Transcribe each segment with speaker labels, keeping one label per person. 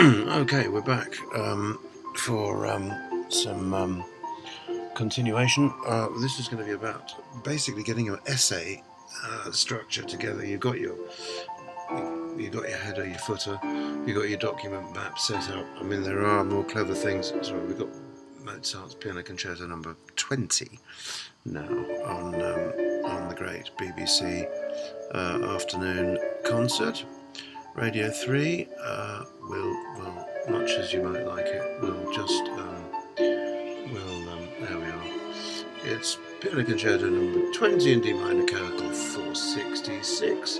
Speaker 1: Okay, we're back for some continuation. This is going to be about basically getting your essay structure together. You've got your header, your footer, you've got your document map set up. I mean, there are more clever things. Sorry, we've got Mozart's Piano Concerto number 20 now on the great BBC afternoon concert. Radio 3 will, much as you might like it, will just, there we are. It's Piano Concerto number 20 in D minor, Caracal 466,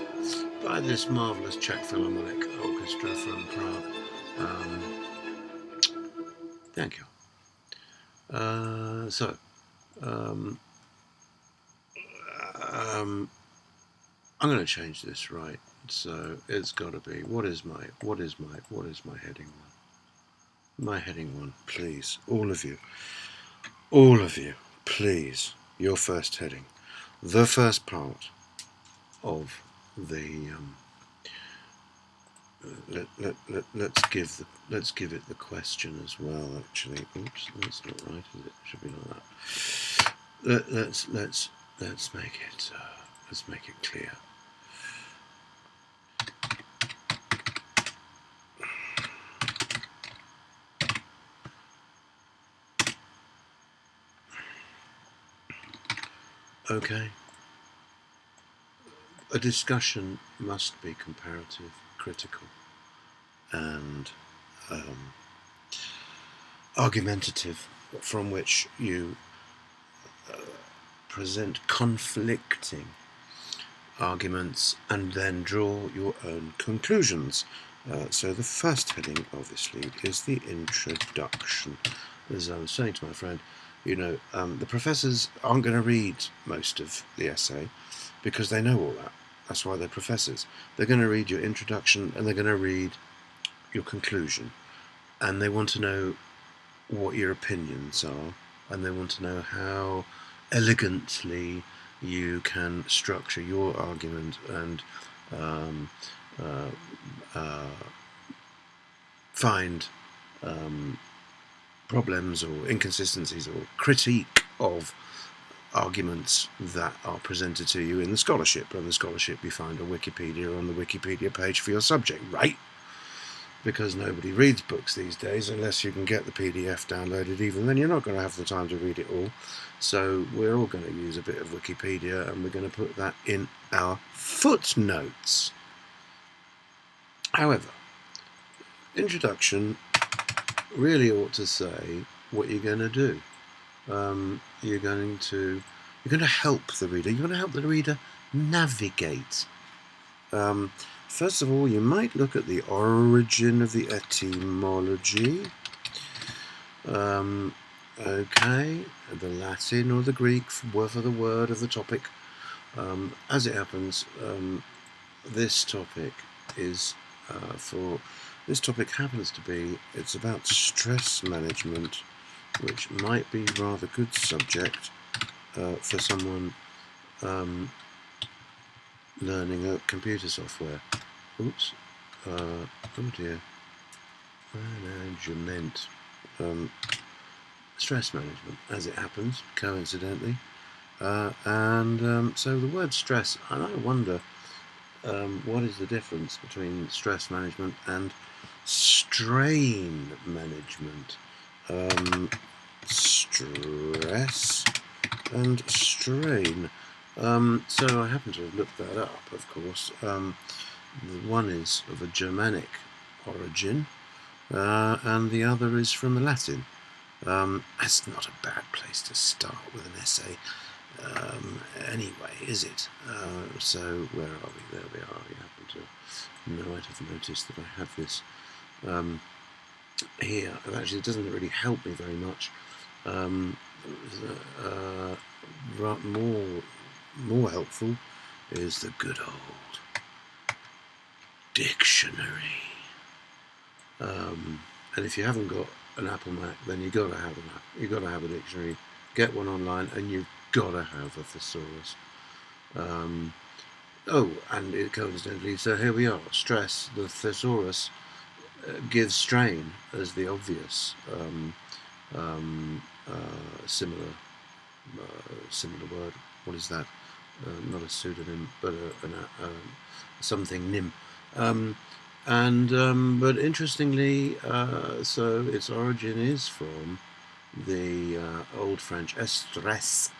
Speaker 1: by this marvellous Czech Philharmonic Orchestra from Prague. Thank you. I'm going to change this, right? So it's got to be, what is my heading one? My heading one, please, all of you, please, your first heading, the first part of the let's give it the question as well. Actually, oops, that's not right, is it? It should be like that. Let's make it clear. Okay. A discussion must be comparative, critical, and argumentative, from which you present conflicting arguments and then draw your own conclusions. So the first heading, obviously, is the introduction. As I was saying to my friend, the professors aren't going to read most of the essay because they know all that. That's why they're professors. They're going to read your introduction and they're going to read your conclusion. And they want to know what your opinions are, and they want to know how elegantly you can structure your argument and find problems or inconsistencies or critique of arguments that are presented to you in the scholarship. And the scholarship you find on Wikipedia, on the Wikipedia page for your subject, right? Because nobody reads books these days unless you can get the PDF downloaded. Even then, you're not going to have the time to read it all. So we're all going to use a bit of Wikipedia, and we're going to put that in our footnotes. However, introduction really ought to say what you're going to do. You're going to help the reader. You're going to help the reader navigate. First of all, you might look at the origin of the etymology. Okay, the Latin or the Greek for the word of the topic. As it happens, this topic happens to be, it's about stress management, which might be a rather good subject for someone learning computer software. Oops. Oh dear. Management. Stress management, as it happens, coincidentally. So the word stress, and I wonder what is the difference between stress management and strain management. Stress and strain. So I happen to have looked that up, of course. One is of a Germanic origin, and the other is from the Latin. That's not a bad place to start with an essay, anyway, is it? So where are we? There we are. You happen to might have noticed that I have this here. Actually, it doesn't really help me very much. More helpful is the good old dictionary. And if you haven't got an Apple Mac, then you've got to have an app. You've got to have a dictionary. Get one online, and you've got to have a thesaurus. And it coincidentally, so here we are. Stress, the thesaurus gives strain as the obvious similar word. What is that? Not a pseudonym, but something nym. But interestingly, so its origin is from the Old French estresse,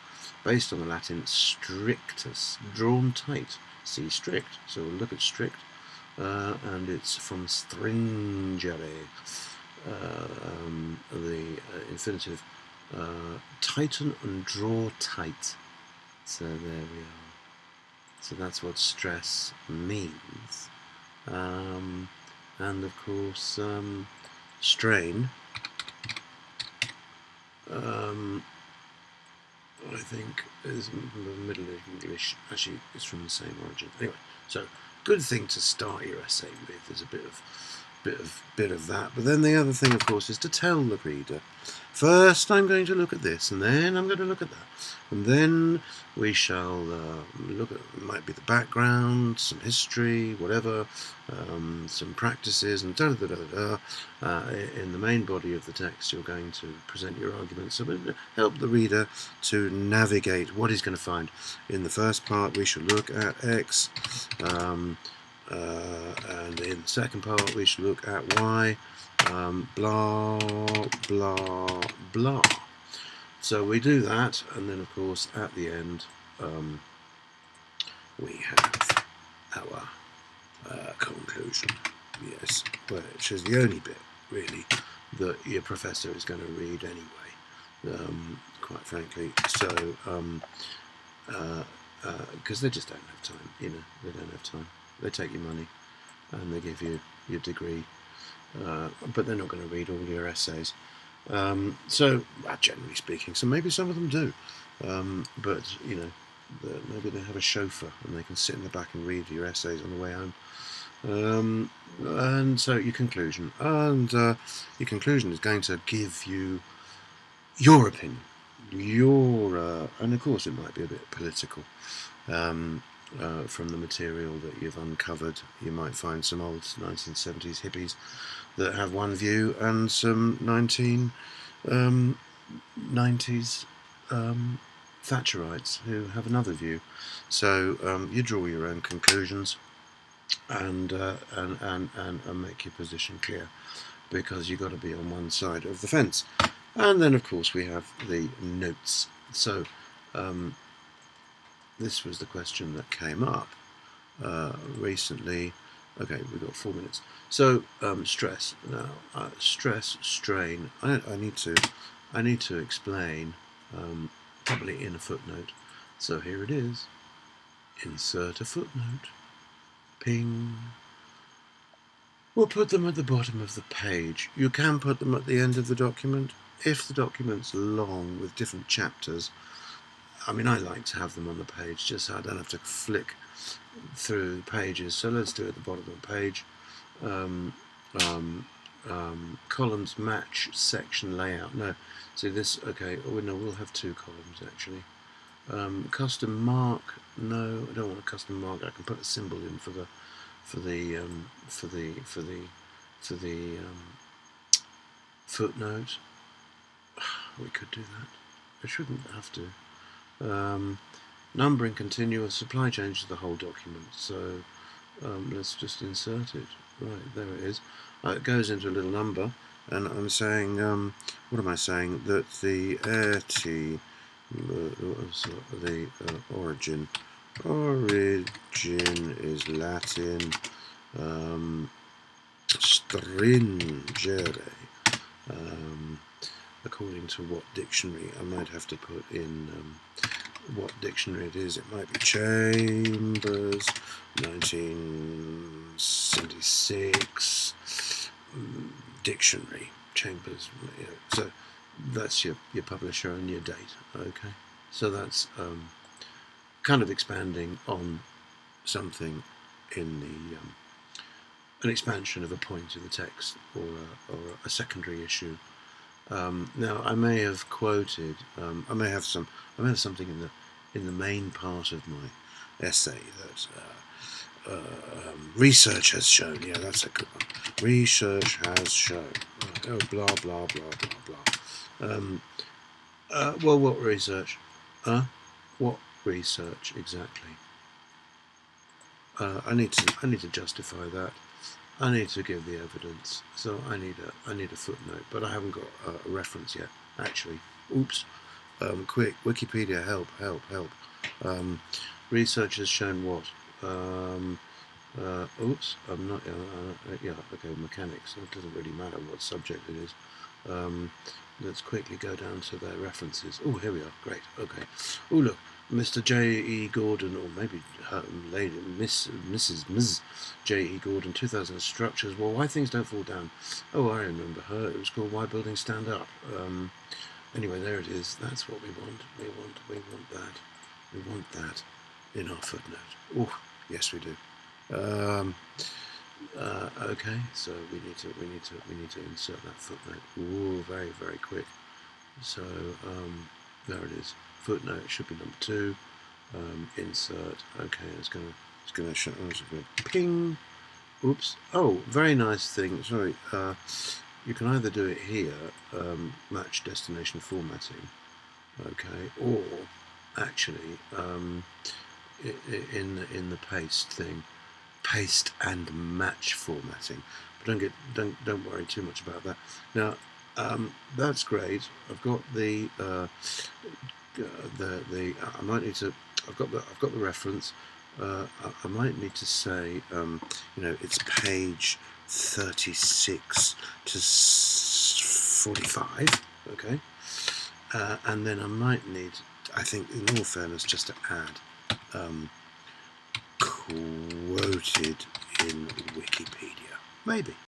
Speaker 1: based on the Latin strictus, drawn tight. See strict. So we'll look at strict, and it's from stringere, the infinitive, tighten and draw tight. So there we are. So that's what stress means. And of course, strain, I think, is Middle English. Actually, it's from the same origin. Anyway, so good thing to start your essay with. There's a bit of that. But then the other thing, of course, is to tell the reader, first I'm going to look at this, and then I'm going to look at that, and then we shall look at, might be the background, some history, whatever, some practices, and in the main body of the text you're going to present your arguments, so help the reader to navigate what he's going to find. In the first part we shall look at X, and in the second part we shall look at Y, blah blah blah. So we do that, and then of course at the end we have our conclusion, yes, which is the only bit really that your professor is going to read anyway, quite frankly. So because they just don't have time, they don't have time. They take your money and they give you your degree, but they're not going to read all your essays. So, generally speaking, so maybe some of them do, but maybe they have a chauffeur and they can sit in the back and read your essays on the way home. And so your conclusion, and your conclusion is going to give you your opinion, and of course it might be a bit political. From the material that you've uncovered, you might find some old 1970s hippies that have one view, and some 1990s Thatcherites who have another view. So you draw your own conclusions and make your position clear, because you've got to be on one side of the fence. And then of course we have the notes. So this was the question that came up recently. Okay, we've got 4 minutes. So stress. Now, stress, strain. I need to explain, probably in a footnote. So here it is. Insert a footnote. Ping. We'll put them at the bottom of the page. You can put them at the end of the document if the document's long with different chapters. I mean, I like to have them on the page just so I don't have to flick through the pages. So let's do it at the bottom of the page. Columns match section layout. No, see this. Okay. Oh no, we'll have 2 columns actually. Custom mark. No, I don't want a custom mark. I can put a symbol in for the footnote. We could do that. I shouldn't have to. Numbering continuous, supply changes the whole document, so let's just insert it. Right, there it is. It goes into a little number, and I'm saying, what am I saying? That the origin is Latin, stringere. According to what dictionary, I might have to put in what dictionary it is. It might be Chambers, 1976 dictionary. Chambers. So that's your publisher and your date. Okay. So that's kind of expanding on something in the an expansion of a point in the text, or a secondary issue. Now I may have quoted, I may have something in the main part of my essay that research has shown. Yeah, that's a good one. Research has shown. Oh, blah blah blah blah blah. Well, what research? What research exactly? I need to justify that. I need to give the evidence. So I need a footnote, but I haven't got a reference yet. Actually, oops. Quick, Wikipedia, help. Research has shown what? Oops, I'm not. Yeah, okay, mechanics. It doesn't really matter what subject it is. Let's quickly go down to their references. Oh, here we are. Great. Okay. Oh, look, Mr. J.E. Gordon, or maybe her lady, Mrs. J.E. Gordon, 2000 structures. Well, why things don't fall down. Oh, I remember her. It was called Why Buildings Stand Up. Anyway, there it is. That's what we want. We want that. We want that in our footnote. Oh, yes, we do. Okay, so we need to insert that footnote. Ooh, very quick. So there it is. Footnote should be number 2. Insert. Okay, it's gonna show. It's gonna ping. Oops. Oh, very nice thing. Sorry. You can either do it here, match destination formatting. Okay, or actually in the paste thing, paste and match formatting. But don't worry too much about that. Now that's great. I've got the I might need to. I've got the reference. I might need to say it's page 36 to 45. Okay. And then I might need, I think, in all fairness, just to add quoted in Wikipedia. Maybe.